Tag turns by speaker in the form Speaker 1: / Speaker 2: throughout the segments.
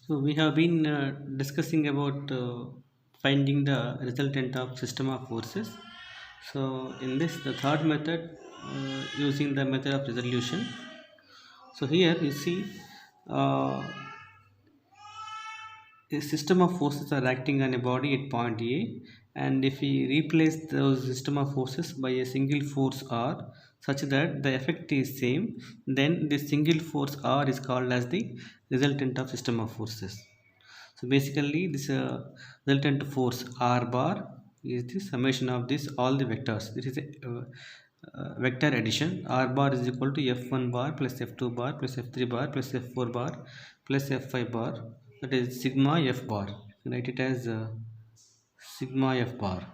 Speaker 1: So we have been discussing about finding the resultant of system of forces. So in this, the third method, using the method of resolution. So here you see uh, a system of forces are acting on a body at point A, and if we replace those system of forces by a single force R such that the effect is same, then this single force R is called as the resultant of system of forces. So basically this resultant force R bar is the summation of this all the vectors. This is a vector addition. R bar is equal to F1 bar plus F2 bar plus F3 bar plus F4 bar plus F5 bar, that is sigma F bar. Write it as sigma F bar.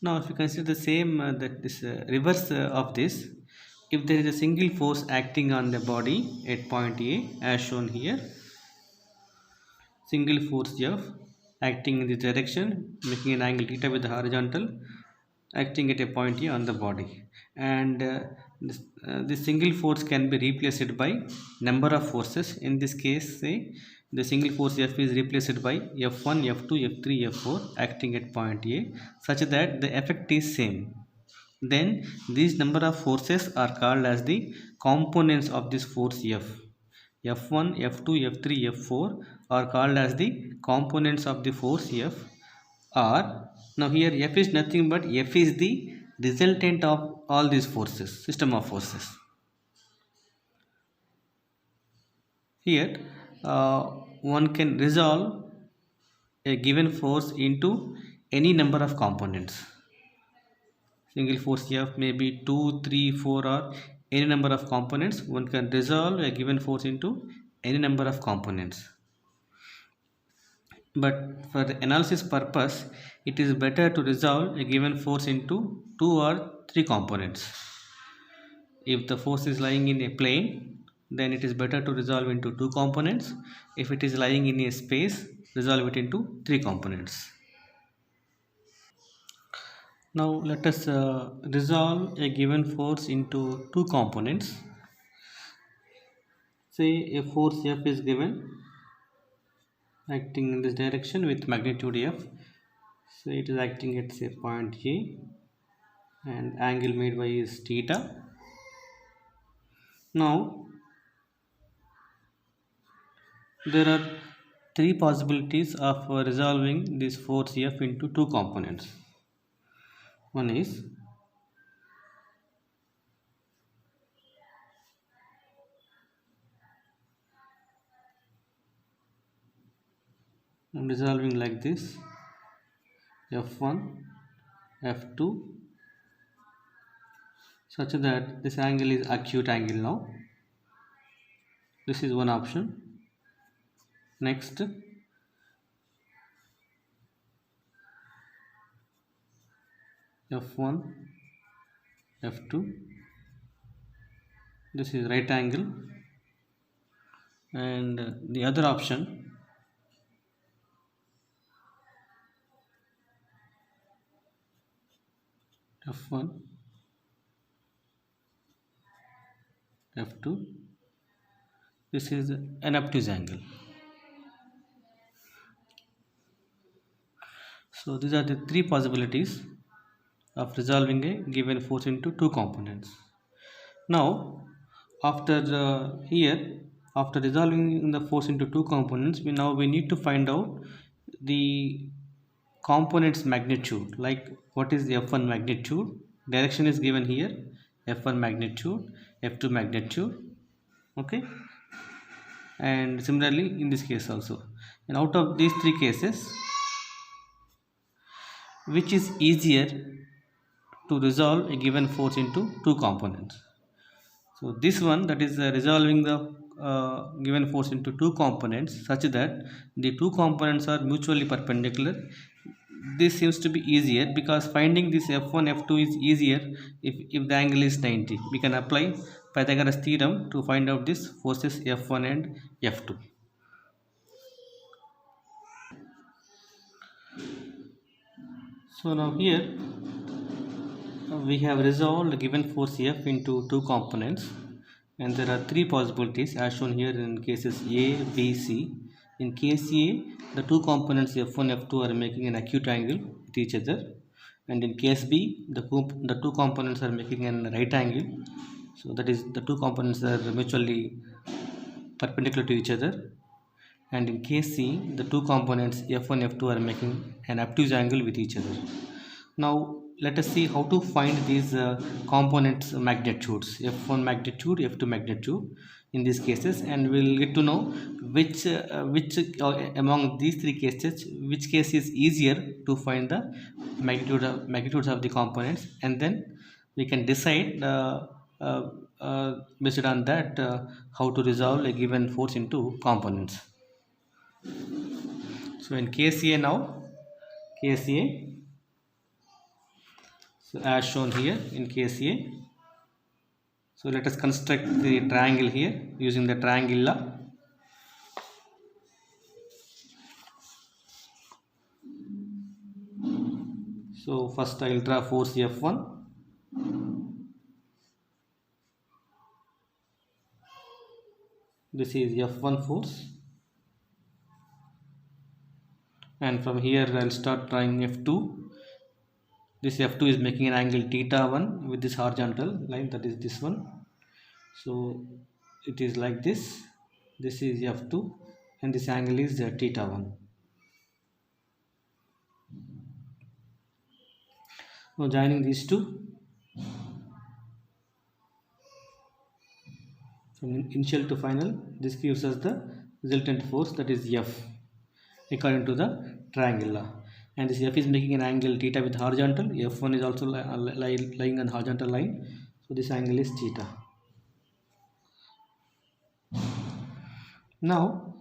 Speaker 1: Now if you consider the same that this reverse of this, if there is a single force acting on the body at point A as shown here, single force F acting in this direction, making an angle theta with the horizontal, acting at a point A on the body, and this single force can be replaced by number of forces. In this case, say the single force F is replaced by F1, F2, F3, F4 acting at point A such that the effect is same. Then these number of forces are called as the components of this force F. F1, F2, F3, F4 are called as the components of the force F. Or now here F is nothing but F is the resultant of all these forces, system of forces. Here one can resolve a given force into any number of components. Single force F may be 2, 3, 4 or any number of components. One can resolve a given force into any number of components. But for the analysis purpose, it is better to resolve a given force into 2 or 3 components. If the force is lying in a plane, then it is better to resolve into 2 components. If it is lying in a space, resolve it into 3 components. Now let us resolve a given force into 2 components. Say a force F is given acting in this direction with magnitude F. So it is acting at say point A, and angle made by is theta. Now there are three possibilities of resolving this force F into 2 components. One is I'm resolving like this: F1, F2, such that this angle is acute angle. Now this is one option. Next, F1, F2, this is right angle, and the other option F1, F2, this is an obtuse angle. So these are the three possibilities of resolving a given force into 2 components. Now after here, after resolving the force into 2 components, we need to find out the components magnitude, like what is the F1 magnitude. Direction is given here: F1 magnitude, F2 magnitude. Okay, and similarly in this case also. And out of these three cases, which is easier to resolve a given force into 2 components? So this one, that is resolving the given force into 2 components such that the 2 components are mutually perpendicular. This seems to be easier because finding this F1, F2 is easier if the angle is 90. We can apply Pythagoras theorem to find out this forces F1 and F2. So now here we have resolved given force F into 2 components. and there are three possibilities as shown here in cases A, B, C. In case A, the two components F1, F2 are making an acute angle with each other, and in case B, the two components are making an right angle. So that is, the two components are mutually perpendicular to each other. And in case C, the two components F1, F2 are making an obtuse angle with each other. Now let us see how to find these components magnitudes, F1 magnitude, F2 magnitude in these cases, and we'll get to know which among these three cases, which case is easier to find the magnitudes of the components, and then we can decide based on that how to resolve a given force into components. So in case A now, case A, so as shown here in case A, so let us construct the triangle here using the triangle law. So first I will draw force F1. This is F1 force, and from here I will start drawing F2. This F2 is making an angle θ1 with this horizontal line, that is this one. So it is like this. This is F2 and this angle is θ1. Now joining these two, from initial to final, this gives us the resultant force, that is F, according to the triangle law. And this F is making an angle θ with horizontal. F1 is also lying on horizontal line, so this angle is θ. Now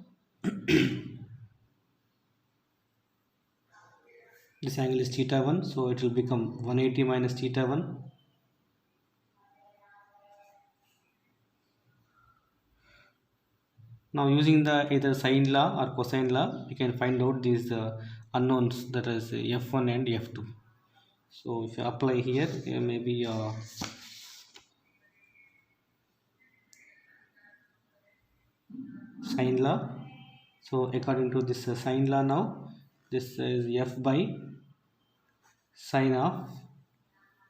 Speaker 1: this angle is θ1, so it will become 180 minus θ1. Now using the either sine law or cosine law, we can find out these unknowns, that is F1 and F2. So if you apply here, maybe sine law. So according to this sine law, now this is F by sine of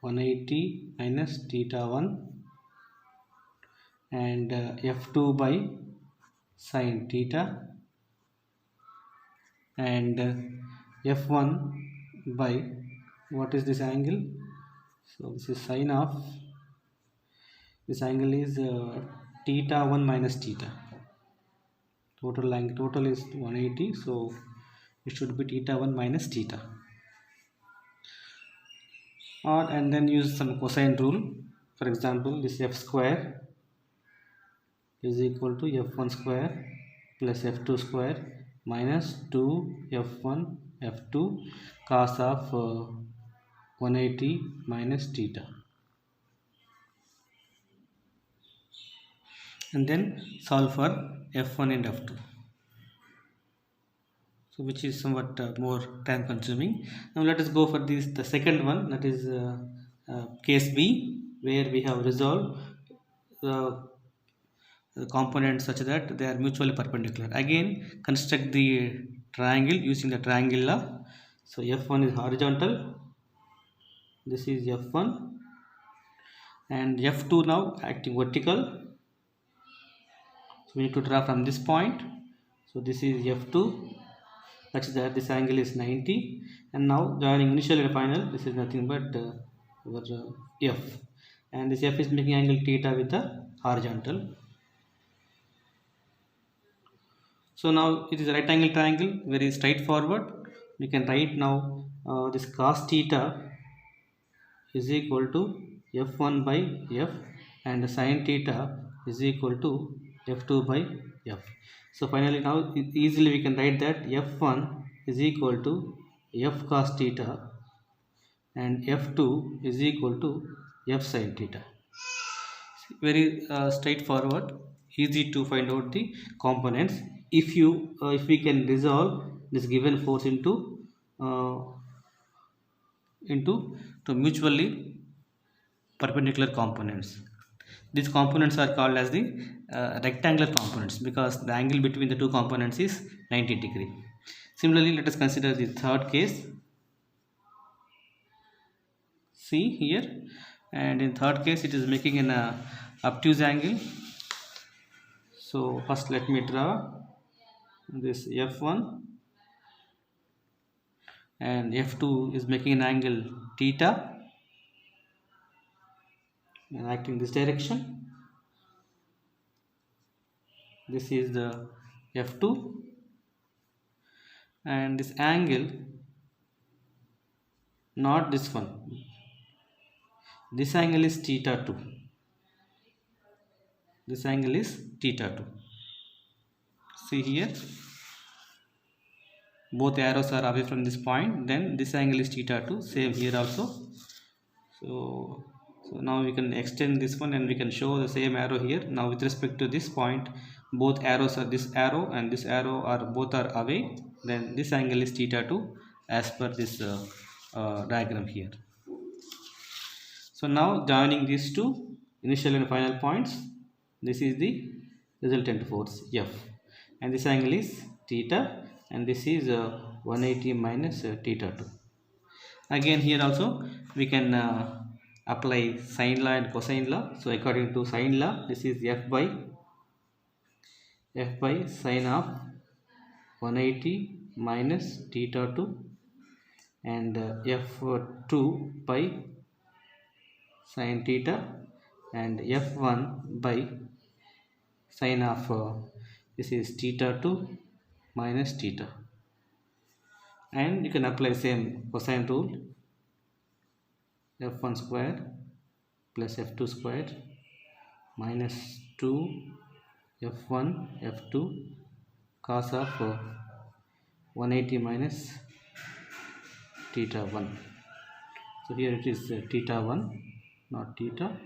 Speaker 1: 180 minus θ1, and F2 by sine θ, and F1 by, what is this angle? So this is sine of, this angle is θ1 minus θ. Total is 180, so it should be θ1 minus θ. Or and then use some cosine rule. For example, this F square is equal to F1 square plus F2 square minus 2 F1 F2 cos of 180 minus θ, and then solve for F1 and F2, so which is somewhat more time consuming. Now let us go for this, the second one, that is case B, where we have resolved the components such that they are mutually perpendicular. Again construct the triangle using the triangle law. So F1 is horizontal, this is F1, and F2 now acting vertical. So we need to draw from this point. So this is F2, such that this angle is 90, and now joining initial and final, this is nothing but our F, and this F is making angle θ with the horizontal. So now it is a right angle triangle, very straightforward. We can write now this cos θ is equal to F1 by F, and sin θ is equal to F2 by F. So finally now easily we can write that F1 is equal to F cos θ and F2 is equal to F sin θ. Very straightforward, easy to find out the components if we can resolve this given force into to mutually perpendicular components. These components are called as the rectangular components because the angle between the two components is 90 degree. Similarly, let us consider the third case. See here, and in third case it is making an obtuse angle. So first let me draw this f1, and f2 is making an angle theta and acting this direction. This is the f2, and this angle, not this one, this angle is theta 2. This angle is theta 2. See here, both arrows are away from this point, then this angle is theta 2. Same here also. So now we can extend this one and we can show the same arrow here. Now with respect to this point, both arrows are, this arrow and this arrow are both are away, then this angle is theta 2 as per this diagram here. So now joining these two initial and final points, this is the resultant force F, and this angle is theta, and this is 180 minus theta 2. Again here also we can apply sine law and cosine law. So according to sine law, this is f by sine of 180 minus theta 2, and f2 by sine theta, and f1 by sine of this is theta 2 minus theta. And you can apply same cosine rule, f1 square plus f2 square minus 2 f1 f2 cos of 180 minus theta 1. So here it is theta 1, not theta.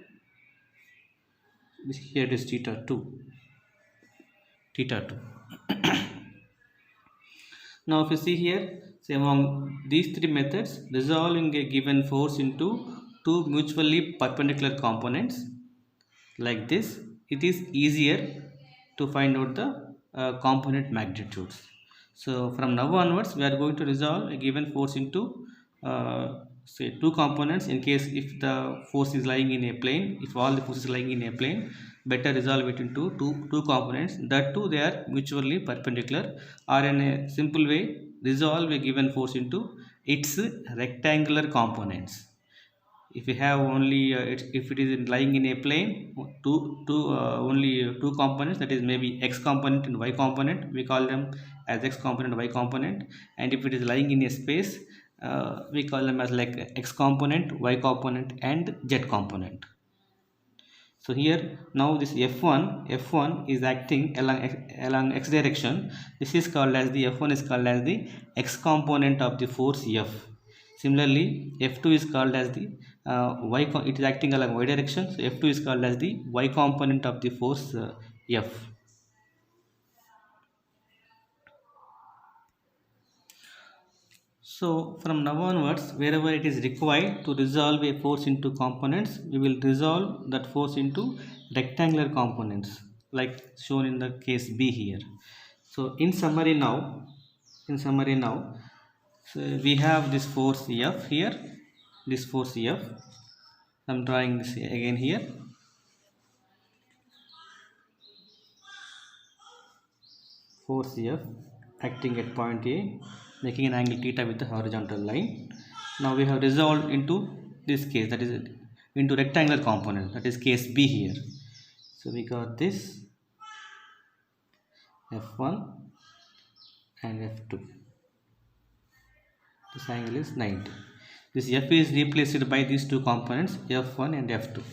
Speaker 1: Here it is theta 2. Now if you see here, say among these three methods, resolving a given force into two mutually perpendicular components like this, it is easier to find out the component magnitudes. So from now onwards, we are going to resolve a given force into say two components. In case if the force is lying in a plane, if all the forces lying in a plane, better resolve it into two components, that too they are mutually perpendicular, or in a simple way, resolve a given force into its rectangular components. If you have only if it is lying in a plane, only two components, that is maybe x component and y component, we call them as x component, y component. And if it is lying in a space, we call them as like x component, y component and z component. So here now this f1 is acting along x direction. This is called as the f1 is called as the x component of the force F. Similarly, f2 is called as the it is acting along y direction, so f2 is called as the y component of the force F. So from now onwards, wherever it is required to resolve a force into components, we will resolve that force into rectangular components like shown in the case B here. So in summary now, so we have this force F here, this force F. I'm drawing this again here. Force F acting at point A, making an angle theta with the horizontal line. Now we have resolved into this case, that is into rectangular component, that is case B here. So we got this F1 and F2. This angle is 90. This F is replaced by these two components F1 and F2.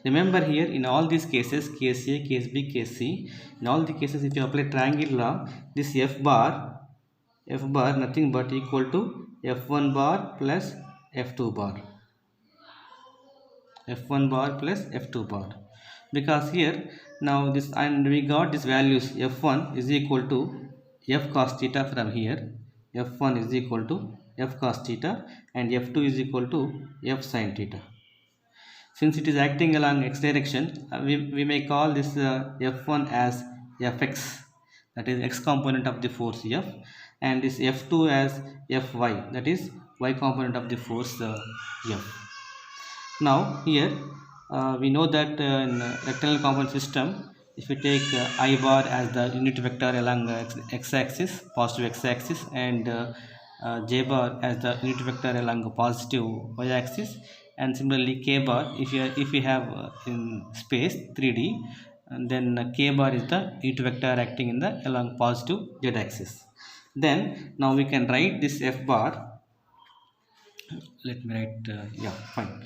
Speaker 1: Remember here, in all these cases, case A, case B, case C, in all the cases if you apply triangle law, this F bar nothing but equal to F1 bar plus F2 bar. F1 bar plus F2 bar. Because here now this, and we got these values, F1 is equal to F cos theta from here. F1 is equal to F cos theta and F2 is equal to F sin theta. Since it is acting along x direction, we may call this F1 as Fx, that is x component of the force F, and this F2 as Fy, that is y component of the force F. Now here we know that in rectangular component system, if we take I bar as the unit vector along x-axis, positive x-axis, and j bar as the unit vector along the positive y-axis, and similarly k bar if we have in space 3D, and then k bar is the unit vector acting in the along positive z-axis. Then now we can write this f bar. Let me write yeah, fine.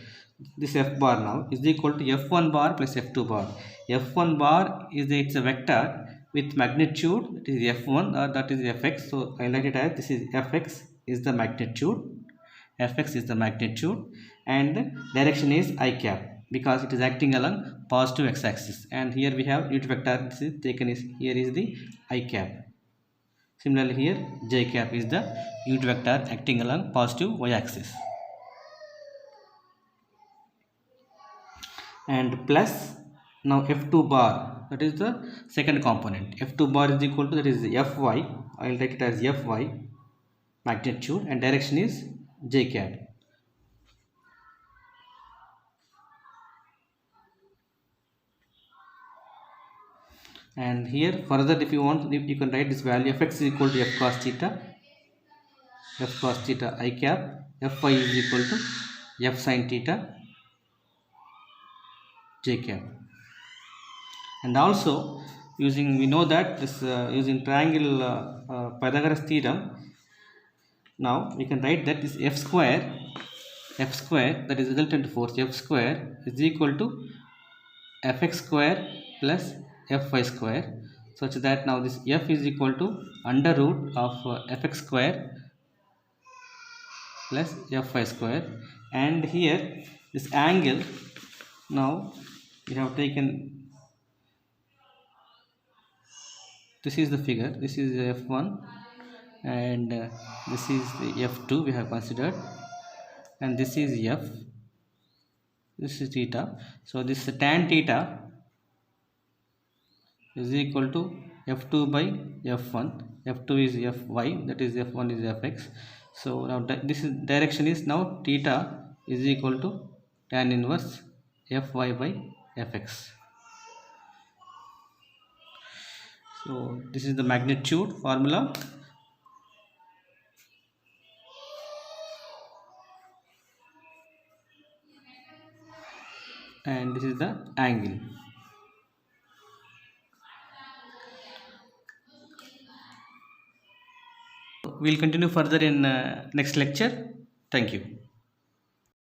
Speaker 1: This f bar now is equal to f1 bar plus f2 bar. F1 bar is it's a vector with magnitude, that is f1 or that is fx. So I write it as this is fx is the magnitude, fx is the magnitude, and direction is I cap because it is acting along positive x-axis, and here we have unit vector, this is taken is here is the I cap. Similarly here j cap is the unit vector acting along positive y-axis, and plus now f2 bar, that is the second component. F2 bar is equal to, that is fy, I will write it as fy magnitude, and direction is j cap. And here further if you want, you can write this value fx is equal to f cos theta I cap, fy is equal to f sin theta j cap. And also using, we know that this using triangle Pythagoras theorem, now we can write that this f square, that is resultant force f square is equal to fx square plus fy square, such that now this f is equal to under root of fx square plus fy square. And here this angle, now we have taken, this is the figure, this is f1, and this is the f2 we have considered, and this is f, this is theta. So this tan theta is equal to f2 by f1, f2 is fy, that is f1 is fx. So now this is direction is now theta is equal to tan inverse fy by fx. So this is the magnitude formula, and this is the angle. We'll continue further in next lecture. Thank you.